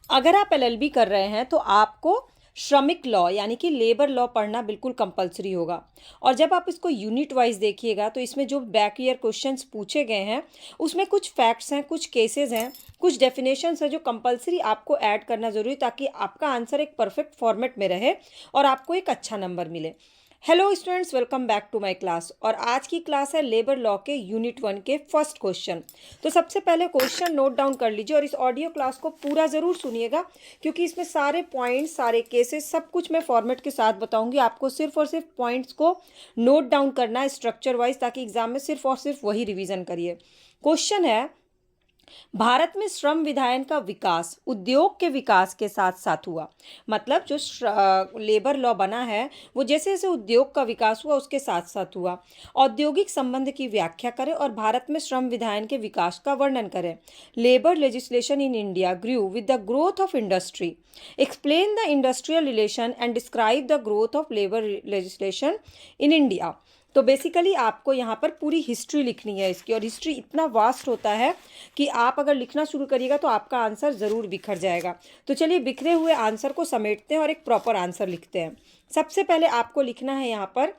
अगर आप एलएलबी कर रहे हैं तो आपको श्रमिक लॉ यानी कि लेबर लॉ पढ़ना बिल्कुल कंपलसरी होगा। और जब आप इसको यूनिट वाइज देखिएगा तो इसमें जो बैक ईयर क्वेश्चंस पूछे गए हैं उसमें कुछ फैक्ट्स हैं, कुछ केसेस हैं, कुछ डेफिनेशंस हैं जो कंपलसरी आपको ऐड करना ज़रूरी, ताकि आपका आंसर एक परफेक्ट फॉर्मेट में रहे और आपको एक अच्छा नंबर मिले। Hello students, welcome back to my class. और आज की क्लास है लेबर लॉ के यूनिट 1 के फर्स्ट क्वेश्चन। तो सबसे पहले क्वेश्चन नोट डाउन कर लीजिए और इस ऑडियो क्लास को पूरा ज़रूर सुनिएगा, क्योंकि इसमें सारे पॉइंट्स, सारे केसेस, सब कुछ मैं फॉर्मेट के साथ बताऊंगी। आपको सिर्फ और सिर्फ पॉइंट्स को नोट डाउन करना है स्ट्रक्चर वाइज, ताकि एग्जाम में सिर्फ और सिर्फ वही रिविजन करिए। क्वेश्चन है, भारत में श्रम विधायन का विकास उद्योग के विकास के साथ साथ हुआ। मतलब जो लेबर लॉ बना है वो जैसे जैसे उद्योग का विकास हुआ उसके साथ साथ हुआ। औद्योगिक संबंध की व्याख्या करें और भारत में श्रम विधायन के विकास का वर्णन करें। Labour legislation in India grew with the growth of industry. Explain the industrial relation and describe the growth of labour legislation in India. तो बेसिकली आपको यहाँ पर पूरी हिस्ट्री लिखनी है इसकी, और हिस्ट्री इतना वास्ट होता है कि आप अगर लिखना शुरू करिएगा तो आपका आंसर ज़रूर बिखर जाएगा। तो चलिए बिखरे हुए आंसर को समेटते हैं और एक प्रॉपर आंसर लिखते हैं। सबसे पहले आपको लिखना है यहाँ पर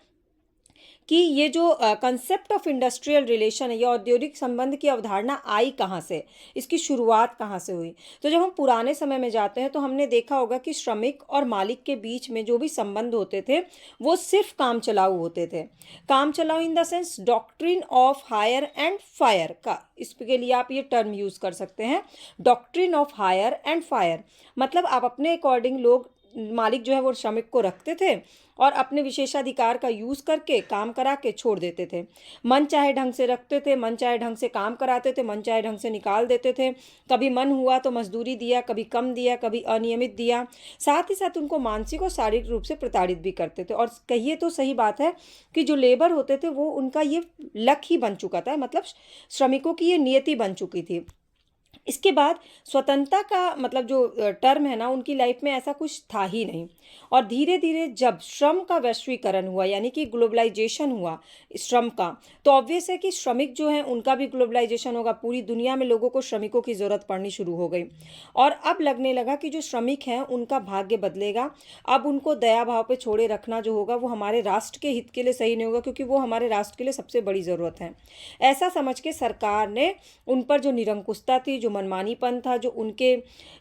कि ये जो कंसेप्ट ऑफ इंडस्ट्रियल रिलेशन है, ये औद्योगिक संबंध की अवधारणा आई कहाँ से, इसकी शुरुआत कहाँ से हुई। तो जब हम पुराने समय में जाते हैं तो हमने देखा होगा कि श्रमिक और मालिक के बीच में जो भी संबंध होते थे वो सिर्फ काम चलाऊ होते थे। काम चलाऊ in the sense doctrine of hire and fire का, इसके लिए आप ये टर्म यूज़ कर सकते हैं, doctrine of hire and fire. मतलब आप अपने अकॉर्डिंग लोग, मालिक जो है वो श्रमिक को रखते थे और अपने विशेषाधिकार का यूज़ करके काम करा के छोड़ देते थे। मन चाहे ढंग से रखते थे, मन चाहे ढंग से काम कराते थे, मन चाहे ढंग से निकाल देते थे। कभी मन हुआ तो मजदूरी दिया, कभी कम दिया, कभी अनियमित दिया। साथ ही साथ उनको मानसिक और शारीरिक रूप से प्रताड़ित भी करते थे। और कहिए तो सही बात है कि जो लेबर होते थे वो उनका ये लक ही बन चुका था, मतलब श्रमिकों की ये नियति बन चुकी थी। इसके बाद स्वतंत्रता का मतलब जो टर्म है ना, उनकी लाइफ में ऐसा कुछ था ही नहीं। और धीरे धीरे जब श्रम का वैश्वीकरण हुआ यानी कि ग्लोबलाइजेशन हुआ श्रम का, तो ऑब्वियस है कि श्रमिक जो हैं उनका भी ग्लोबलाइजेशन होगा। पूरी दुनिया में लोगों को श्रमिकों की ज़रूरत पड़नी शुरू हो गई और अब लगने लगा कि जो श्रमिक हैं उनका भाग्य बदलेगा। अब उनको दया भाव पे छोड़े रखना जो होगा वो हमारे राष्ट्र के हित के लिए सही नहीं होगा, क्योंकि वो हमारे राष्ट्र के लिए सबसे बड़ी ज़रूरत है। ऐसा समझ के सरकार ने उन पर जो निरंकुशता थी, जो मनमानीपन था, जो उनके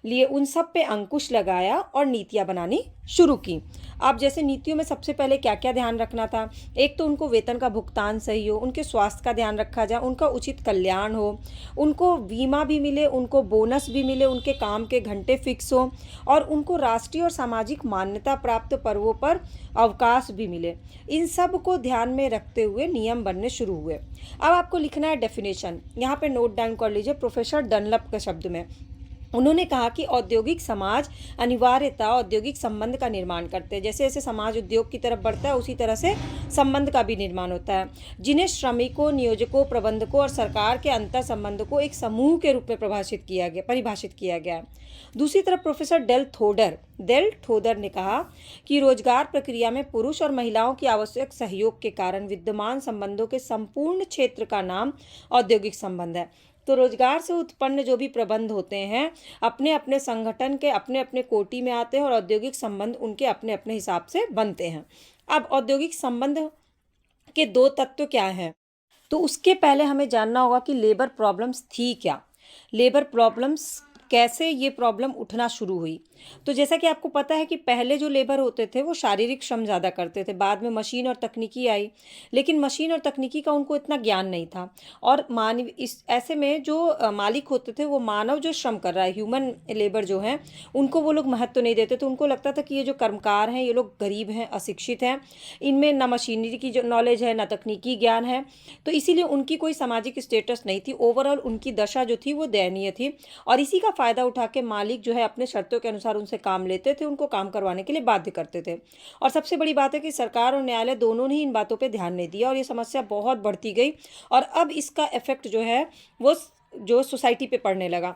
लिए, उन सब पे अंकुश लगाया और नीतियां बनानी शुरू की। अब जैसे नीतियों में सबसे पहले क्या क्या ध्यान रखना था, एक तो उनको वेतन का भुगतान सही हो, उनके स्वास्थ्य का ध्यान रखा जाए, उनका उचित कल्याण हो, उनको बीमा भी मिले, उनको बोनस भी मिले, उनके काम के घंटे फिक्स हो और उनको राष्ट्रीय और सामाजिक मान्यता प्राप्त पर्वों पर अवकाश भी मिले। इन सब को ध्यान में रखते हुए नियम बनने शुरू हुए। अब आपको लिखना है डेफिनेशन, यहाँ पे नोट डाउन कर लीजिए प्रोफेसर डनलप के शब्द में। उन्होंने कहा कि औद्योगिक समाज अनिवार्यता औद्योगिक संबंध का निर्माण करते हैं। जैसे जैसे समाज उद्योग की तरफ बढ़ता है उसी तरह से संबंध का भी निर्माण होता है, जिन्हें श्रमिकों, नियोजकों, प्रबंधकों और सरकार के अंतर संबंध को एक समूह के रूप में परिभाषित किया गया है। दूसरी तरफ प्रोफेसर डेल थोदर ने कहा कि रोजगार प्रक्रिया में पुरुष और महिलाओं की आवश्यक सहयोग के कारण विद्यमान संबंधों के संपूर्ण क्षेत्र का नाम औद्योगिक संबंध है। तो रोजगार से उत्पन्न जो भी प्रबंध होते हैं अपने अपने संगठन के अपने अपने कोटि में आते हैं और औद्योगिक संबंध उनके अपने अपने हिसाब से बनते हैं। अब औद्योगिक संबंध के दो तत्व क्या हैं, तो उसके पहले हमें जानना होगा कि लेबर प्रॉब्लम्स थी क्या, लेबर प्रॉब्लम्स कैसे ये प्रॉब्लम उठना शुरू हुई। तो जैसा कि आपको पता है कि पहले जो लेबर होते थे वो शारीरिक श्रम ज़्यादा करते थे, बाद में मशीन और तकनीकी आई, लेकिन मशीन और तकनीकी का उनको इतना ज्ञान नहीं था। और मानव इस ऐसे में जो मालिक होते थे वो मानव जो श्रम कर रहा है, ह्यूमन लेबर जो है, उनको वो लोग महत्व नहीं देते थे। उनको लगता था कि ये जो कर्मकार हैं ये लोग गरीब हैं, अशिक्षित हैं, इनमें ना मशीनरी की जो नॉलेज है ना तकनीकी ज्ञान है, तो इसीलिए उनकी कोई सामाजिक स्टेटस नहीं थी। ओवरऑल उनकी दशा जो थी वो दयनीय थी और इसी का फ़ायदा उठा के मालिक जो है अपने शर्तों के अनुसार उनसे काम लेते थे, उनको काम करवाने के लिए बाध्य करते थे। और सबसे बड़ी बात है कि सरकार और न्यायालय दोनों ने इन बातों पे ध्यान नहीं दिया और ये समस्या बहुत बढ़ती गई और अब इसका इफेक्ट जो है वो जो सोसाइटी पे पड़ने लगा।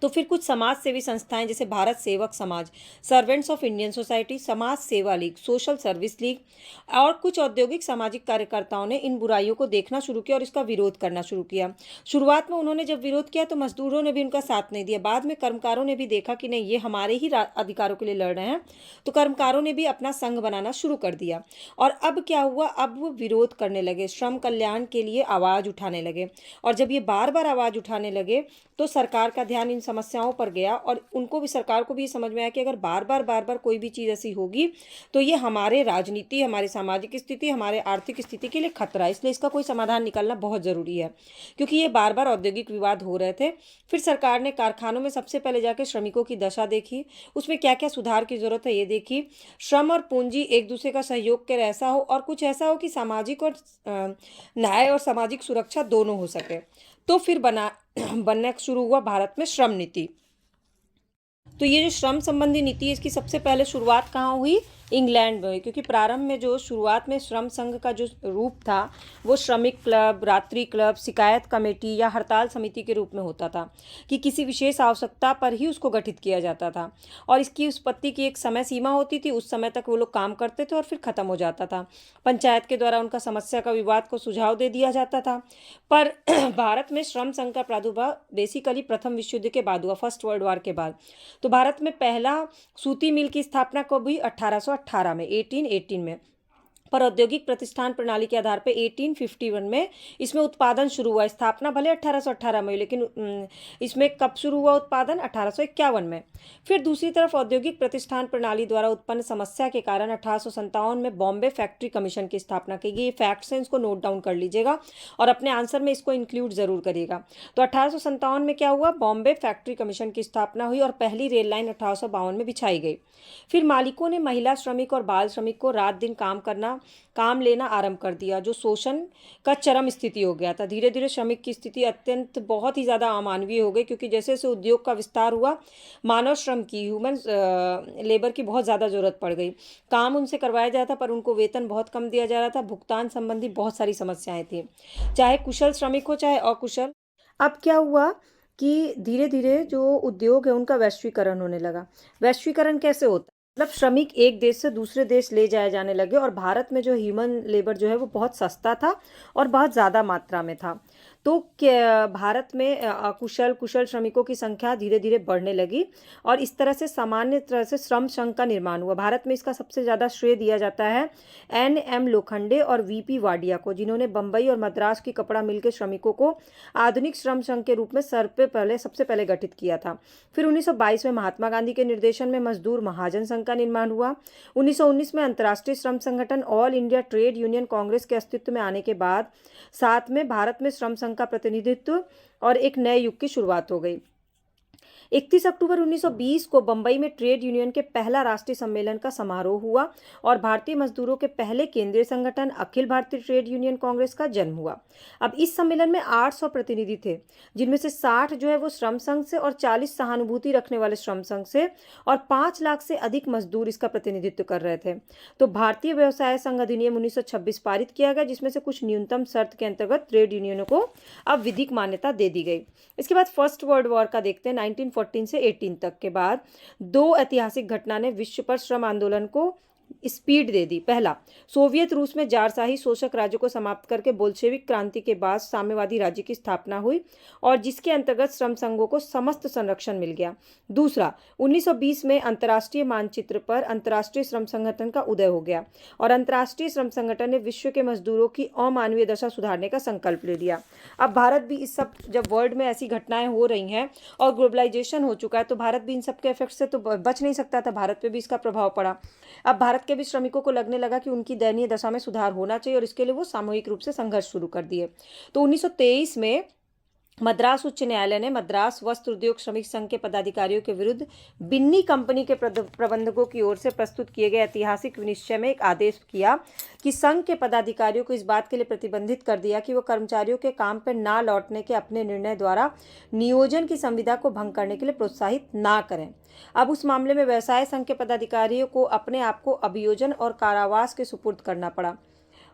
तो फिर कुछ समाज सेवी संस्थाएं जैसे भारत सेवक समाज, सर्वेंट्स ऑफ इंडियन सोसाइटी, समाज सेवा लीग, सोशल सर्विस लीग और कुछ औद्योगिक सामाजिक कार्यकर्ताओं ने इन बुराइयों को देखना शुरू किया और इसका विरोध करना शुरू किया। शुरुआत में उन्होंने जब विरोध किया तो मजदूरों ने भी उनका साथ नहीं दिया। बाद में कर्मकारों ने भी देखा कि नहीं, ये हमारे ही अधिकारों के लिए लड़ रहे हैं, तो कर्मकारों ने भी अपना संघ बनाना शुरू कर दिया। और अब क्या हुआ, अब वो विरोध करने लगे, श्रम कल्याण के लिए आवाज़ उठाने लगे। और जब ये बार बार आवाज़ उठाने लगे तो सरकार का ध्यान इन समस्याओं पर गया और उनको भी, सरकार को भी ये समझ में आया कि अगर बार बार कोई भी चीज़ ऐसी होगी तो ये हमारे राजनीति, हमारी सामाजिक स्थिति, हमारे आर्थिक स्थिति के लिए खतरा है, इसलिए इसका कोई समाधान निकालना बहुत ज़रूरी है, क्योंकि ये बार बार औद्योगिक विवाद हो रहे थे। फिर सरकार ने कारखानों में सबसे पहले जाकर श्रमिकों की दशा देखी, उसमें क्या क्या सुधार की जरूरत है ये देखी। श्रम और पूंजी एक दूसरे का सहयोग कर ऐसा हो और कुछ ऐसा हो कि सामाजिक और न्याय और सामाजिक सुरक्षा दोनों हो सके। तो फिर बनना शुरू हुआ भारत में श्रम नीति। तो ये जो श्रम संबंधी नीति है, इसकी सबसे पहले शुरुआत कहाँ हुई, इंग्लैंड में हुई, क्योंकि प्रारंभ में जो शुरुआत में श्रम संघ का जो रूप था वो श्रमिक क्लब, रात्रि क्लब, शिकायत कमेटी या हड़ताल समिति के रूप में होता था कि किसी विशेष आवश्यकता पर ही उसको गठित किया जाता था और इसकी उत्पत्ति की एक समय सीमा होती थी, उस समय तक वो लोग काम करते थे और फिर खत्म हो जाता था। पंचायत के द्वारा उनका समस्या का विवाद को सुझाव दे दिया जाता था। पर भारत में श्रम संघ का प्रादुर्भाव बेसिकली प्रथम विश्व युद्ध के बाद हुआ, फर्स्ट वर्ल्ड वॉर के बाद। तो भारत में पहला सूती मिल की स्थापना कब हुई, 1818 में, 1818 में। पर औद्योगिक प्रतिष्ठान प्रणाली के आधार पर 1851 में इसमें उत्पादन शुरू हुआ। स्थापना भले 1818 में हुई, लेकिन इसमें कब शुरू हुआ उत्पादन, 1851 में। फिर दूसरी तरफ औद्योगिक प्रतिष्ठान प्रणाली द्वारा उत्पन्न समस्या के कारण 1857 में बॉम्बे फैक्ट्री कमीशन की स्थापना की गई। ये फैक्ट्स हैं, इसको नोट डाउन कर लीजिएगा और अपने आंसर में इसको इंक्लूड जरूर करिएगा। तो 1857 में क्या हुआ, बॉम्बे फैक्ट्री कमीशन की स्थापना हुई और पहली रेल लाइन 1852 में बिछाई गई। फिर मालिकों ने महिला श्रमिक और बाल श्रमिक को रात दिन काम लेना आरंभ कर दिया, जो शोषण का चरम स्थिति हो गया था। धीरे धीरे श्रमिक की स्थिति अत्यंत बहुत ही ज़्यादा अमानवीय हो गई, क्योंकि जैसे जैसे उद्योग का विस्तार हुआ, मानव श्रम की, ह्यूमन लेबर की बहुत ज़्यादा ज़रूरत पड़ गई। काम उनसे करवाया जाता पर उनको वेतन बहुत कम दिया जा रहा था। भुगतान संबंधी बहुत सारी समस्याएं थी, चाहे कुशल श्रमिक हो चाहे अकुशल। अब क्या हुआ कि धीरे धीरे जो उद्योग है उनका वैश्वीकरण होने लगा। वैश्वीकरण कैसे होता है, मतलब श्रमिक एक देश से दूसरे देश ले जाए जाने लगे और भारत में जो ह्यूमन लेबर जो है वो बहुत सस्ता था और बहुत ज़्यादा मात्रा में था। तो भारत में कुशल श्रमिकों की संख्या धीरे धीरे बढ़ने लगी और इस तरह से सामान्य तरह से श्रम संघ का निर्माण हुआ। भारत में इसका सबसे ज़्यादा श्रेय दिया जाता है NM लोखंडे और VP वाडिया को, जिन्होंने बम्बई और मद्रास की कपड़ा मिल के श्रमिकों को आधुनिक श्रम संघ के रूप में सबसे पहले गठित किया था। फिर 1922 में महात्मा गांधी के निर्देशन में मजदूर महाजन संघ का निर्माण हुआ। 1919 में अंतर्राष्ट्रीय श्रम संगठन all India trade union Congress के अस्तित्व में आने के बाद साथ में भारत में श्रम संघ का प्रतिनिधित्व और एक नए युग की शुरुआत हो गई। 31 अक्टूबर 1920 को बंबई में ट्रेड यूनियन के पहला राष्ट्रीय सम्मेलन का समारोह हुआ और भारतीय मजदूरों के पहले केंद्रीय संगठन अखिल भारतीय ट्रेड यूनियन कांग्रेस का जन्म हुआ। अब इस सम्मेलन में 800 प्रतिनिधि थे, जिनमें से 60 जो है वो श्रम संघ से और 40 सहानुभूति रखने वाले श्रम संघ से और 5 लाख से अधिक मजदूर इसका प्रतिनिधित्व कर रहे थे। तो भारतीय व्यवसाय संघ अधिनियम 1926 पारित किया गया, जिसमें से कुछ न्यूनतम शर्त के अंतर्गत ट्रेड यूनियनों को अब विधिक मान्यता दे दी गई। इसके बाद फर्स्ट वर्ल्ड वॉर का देखते हैं। 1914 से 18 तक के बाद दो ऐतिहासिक घटना ने विश्व पर श्रम आंदोलन को स्पीड दे दी। पहला, सोवियत रूस में जारशाही शोषक राज्य को समाप्त करके बोल्शेविक क्रांति के बाद साम्यवादी राज्य की स्थापना हुई और जिसके अंतर्गत श्रम संघों को समस्त संरक्षण मिल गया। दूसरा, 1920 में अंतर्राष्ट्रीय मानचित्र पर अंतर्राष्ट्रीय श्रम संगठन का उदय हो गया और अंतर्राष्ट्रीय श्रम संगठन ने विश्व के मजदूरों की अमानवीय दशा सुधारने का संकल्प ले लिया। अब भारत भी इस सब, जब वर्ल्ड में ऐसी घटनाएं हो रही हैं और ग्लोबलाइजेशन हो चुका है, तो भारत भी इन सब के इफेक्ट से तो बच नहीं सकता था। भारत पे भी इसका प्रभाव पड़ा। अब भारत के भी श्रमिकों को लगने लगा कि उनकी दयनीय दशा में सुधार होना चाहिए और इसके लिए वो सामूहिक रूप से संघर्ष शुरू कर दिए। तो 1923 में मद्रास उच्च न्यायालय ने मद्रास वस्त्र उद्योग श्रमिक संघ के पदाधिकारियों के विरुद्ध बिन्नी कंपनी के प्रबंधकों की ओर से प्रस्तुत किए गए ऐतिहासिक विनिश्चय में एक आदेश किया कि संघ के पदाधिकारियों को इस बात के लिए प्रतिबंधित कर दिया कि वो कर्मचारियों के काम पर ना लौटने के अपने निर्णय द्वारा नियोजन की संविदा को भंग करने के लिए प्रोत्साहित ना करें। अब उस मामले में व्यवसाय संघ के पदाधिकारियों को अपने आप को अभियोजन और कारावास के सुपुर्द करना पड़ा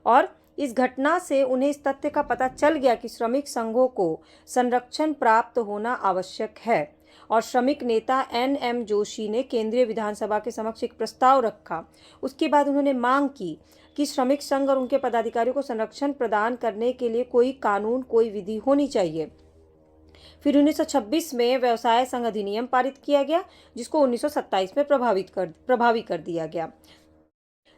और इस घटना से उन्हें इस तथ्य का पता चल गया कि श्रमिक संघों को संरक्षण प्राप्त होना आवश्यक है और श्रमिक नेता NM जोशी ने केंद्रीय विधानसभा के समक्ष एक प्रस्ताव रखा। उसके बाद उन्होंने मांग की कि श्रमिक संघ और उनके पदाधिकारियों को संरक्षण प्रदान करने के लिए कोई कानून, कोई विधि होनी चाहिए। फिर 1926 में व्यवसाय संघ अधिनियम पारित किया गया, जिसको 1927 में प्रभावी कर दिया गया।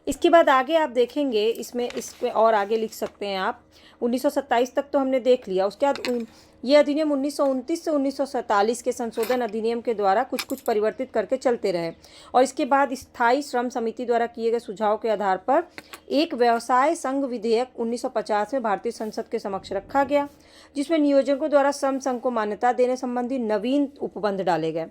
इसके बाद आगे आप देखेंगे, इसमें और आगे लिख सकते हैं आप। 1927 तक तो हमने देख लिया। उसके बाद ये अधिनियम 1929 से 1947 के संशोधन अधिनियम के द्वारा कुछ कुछ परिवर्तित करके चलते रहे, और इसके बाद स्थायी श्रम समिति द्वारा किए गए सुझाव के आधार पर एक व्यवसाय संघ विधेयक 1950 में भारतीय संसद के समक्ष रखा गया, जिसमें नियोजकों द्वारा श्रम संघ को मान्यता देने संबंधी नवीन उपबंध डाले गए,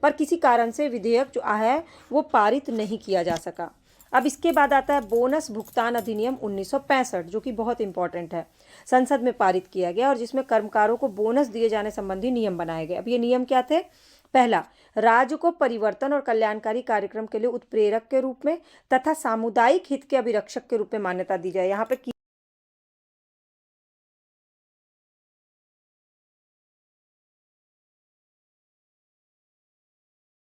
पर किसी कारण से विधेयक जो है वो पारित नहीं किया जा सका। अब इसके बाद आता है बोनस भुगतान अधिनियम 1965, जो कि बहुत इंपॉर्टेंट है। संसद में पारित किया गया और जिसमें कर्मकारों को बोनस दिए जाने संबंधी नियम बनाए गए। अब ये नियम क्या थे? पहला, राज्य को परिवर्तन और कल्याणकारी कार्यक्रम के लिए उत्प्रेरक के रूप में तथा सामुदायिक हित के अभिरक्षक के रूप में मान्यता दी जाए। यहाँ पे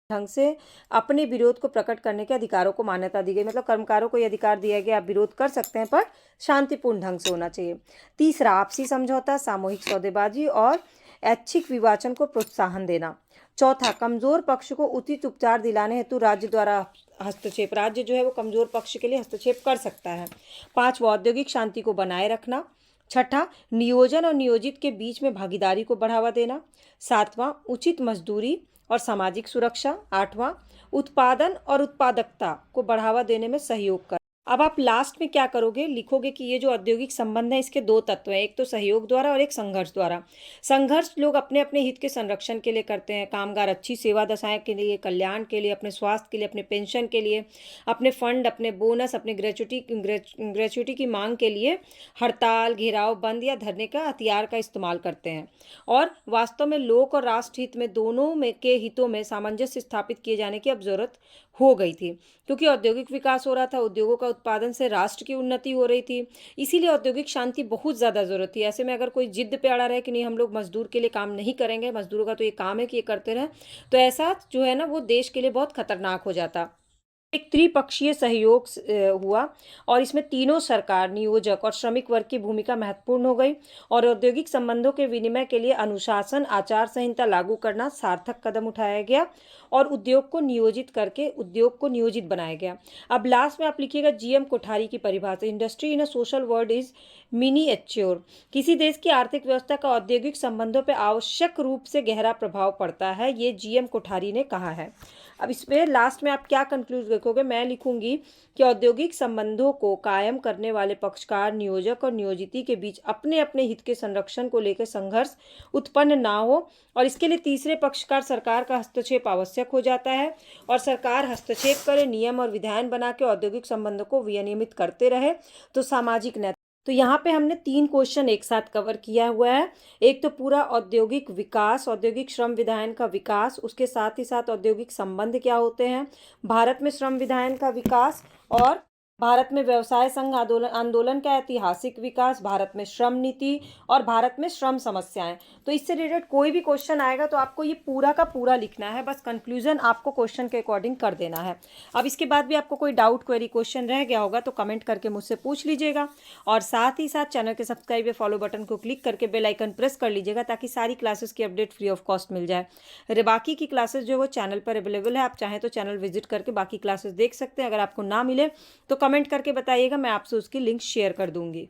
ढंग से अपने विरोध को प्रकट करने के अधिकारों को मान्यता दी गई। मतलब कर्मकारों को यह अधिकार दिया गया, आप विरोध कर सकते हैं, पर शांतिपूर्ण ढंग से होना चाहिए। तीसरा, आपसी समझौता, सामूहिक सौदेबाजी और ऐच्छिक विवाचन को प्रोत्साहन देना। चौथा, कमजोर पक्ष को उचित उपचार दिलाने हेतु राज्य द्वारा हस्तक्षेप। राज्य जो है वो कमजोर पक्ष के लिए हस्तक्षेप कर सकता है। पांचवा, औद्योगिक शांति को बनाए रखना। छठा, नियोजन और नियोजित के बीच में भागीदारी को बढ़ावा देना। सातवां, उचित मजदूरी और सामाजिक सुरक्षा। आठवां, उत्पादन और उत्पादकता को बढ़ावा देने में सहयोग कर। अब आप लास्ट में क्या करोगे? लिखोगे कि ये जो औद्योगिक संबंध है इसके दो तत्व हैं, एक तो सहयोग द्वारा और एक संघर्ष द्वारा। संघर्ष लोग अपने अपने हित के संरक्षण के लिए करते हैं। कामगार अच्छी सेवा दशाएं के लिए, कल्याण के लिए, अपने स्वास्थ्य के लिए, अपने पेंशन के लिए, अपने फंड, अपने बोनस, अपने ग्रेच्युटी की मांग के लिए हड़ताल, घेराव, बंद या धरने का हथियार का इस्तेमाल करते हैं। और वास्तव में लोक और राष्ट्र हित में दोनों में के हितों में सामंजस्य स्थापित किए जाने की अब जरूरत हो गई थी, क्योंकि औद्योगिक विकास हो रहा था, उद्योगों का उत्पादन से राष्ट्र की उन्नति हो रही थी। इसीलिए औद्योगिक शांति बहुत ज़्यादा ज़रूरत थी। ऐसे में अगर कोई जिद पे अड़ा रहे कि नहीं हम लोग मजदूर के लिए काम नहीं करेंगे, मजदूरों का तो ये काम है कि ये करते रहें, तो ऐसा जो है ना वो देश के लिए बहुत खतरनाक हो जाता। एक त्रिपक्षीय सहयोग हुआ और इसमें तीनों सरकार, नियोजक और श्रमिक वर्ग की भूमिका महत्वपूर्ण हो गई, और औद्योगिक संबंधों के विनिमय के लिए अनुशासन आचार संहिता लागू करना सार्थक कदम उठाया गया और उद्योग को नियोजित करके उद्योग को नियोजित बनाया गया। अब लास्ट में आप लिखिएगा GM कोठारी की परिभाषा। Industry in a social world is miniature. किसी देश की आर्थिक व्यवस्था का औद्योगिक संबंधों पर आवश्यक रूप से गहरा प्रभाव पड़ता है, ये GM कोठारी ने कहा है। अब इस पे लास्ट में आप क्या कंक्लूड रखोगे? मैं लिखूंगी कि औद्योगिक संबंधों को कायम करने वाले पक्षकार, नियोजक और नियोजिती के बीच अपने अपने हित के संरक्षण को लेकर संघर्ष उत्पन्न ना हो, और इसके लिए तीसरे पक्षकार सरकार का हस्तक्षेप आवश्यक हो जाता है, और सरकार हस्तक्षेप करे, नियम और विधान बना के औद्योगिक संबंधों को विनियमित करते रहे, तो सामाजिक तो यहाँ पे हमने 3 क्वेश्चन एक साथ कवर किया हुआ है। एक तो पूरा औद्योगिक विकास, औद्योगिक श्रम विधान का विकास, उसके साथ ही साथ औद्योगिक संबंध क्या होते हैं, भारत में श्रम विधान का विकास, और भारत में व्यवसाय संघ आंदोलन का ऐतिहासिक विकास, भारत में श्रम नीति और भारत में श्रम समस्याएं। तो इससे रिलेटेड कोई भी क्वेश्चन आएगा तो आपको ये पूरा का पूरा लिखना है, बस कंक्लूजन आपको क्वेश्चन के अकॉर्डिंग कर देना है। अब इसके बाद भी आपको कोई डाउट, क्वेरी, क्वेश्चन रह गया होगा तो कमेंट करके मुझसे पूछ लीजिएगा, और साथ ही साथ चैनल के सब्सक्राइब या फॉलो बटन को क्लिक करके बेल आइकन प्रेस कर लीजिएगा, ताकि सारी क्लासेस की अपडेट फ्री ऑफ कॉस्ट मिल जाए। बाकी की क्लासेस जो वो चैनल पर अवेलेबल है, आप चाहें तो चैनल विजिट करके बाकी क्लासेस देख सकते हैं। अगर आपको ना मिले तो कमेंट करके बताइएगा, मैं आपसे उसकी लिंक शेयर कर दूंगी।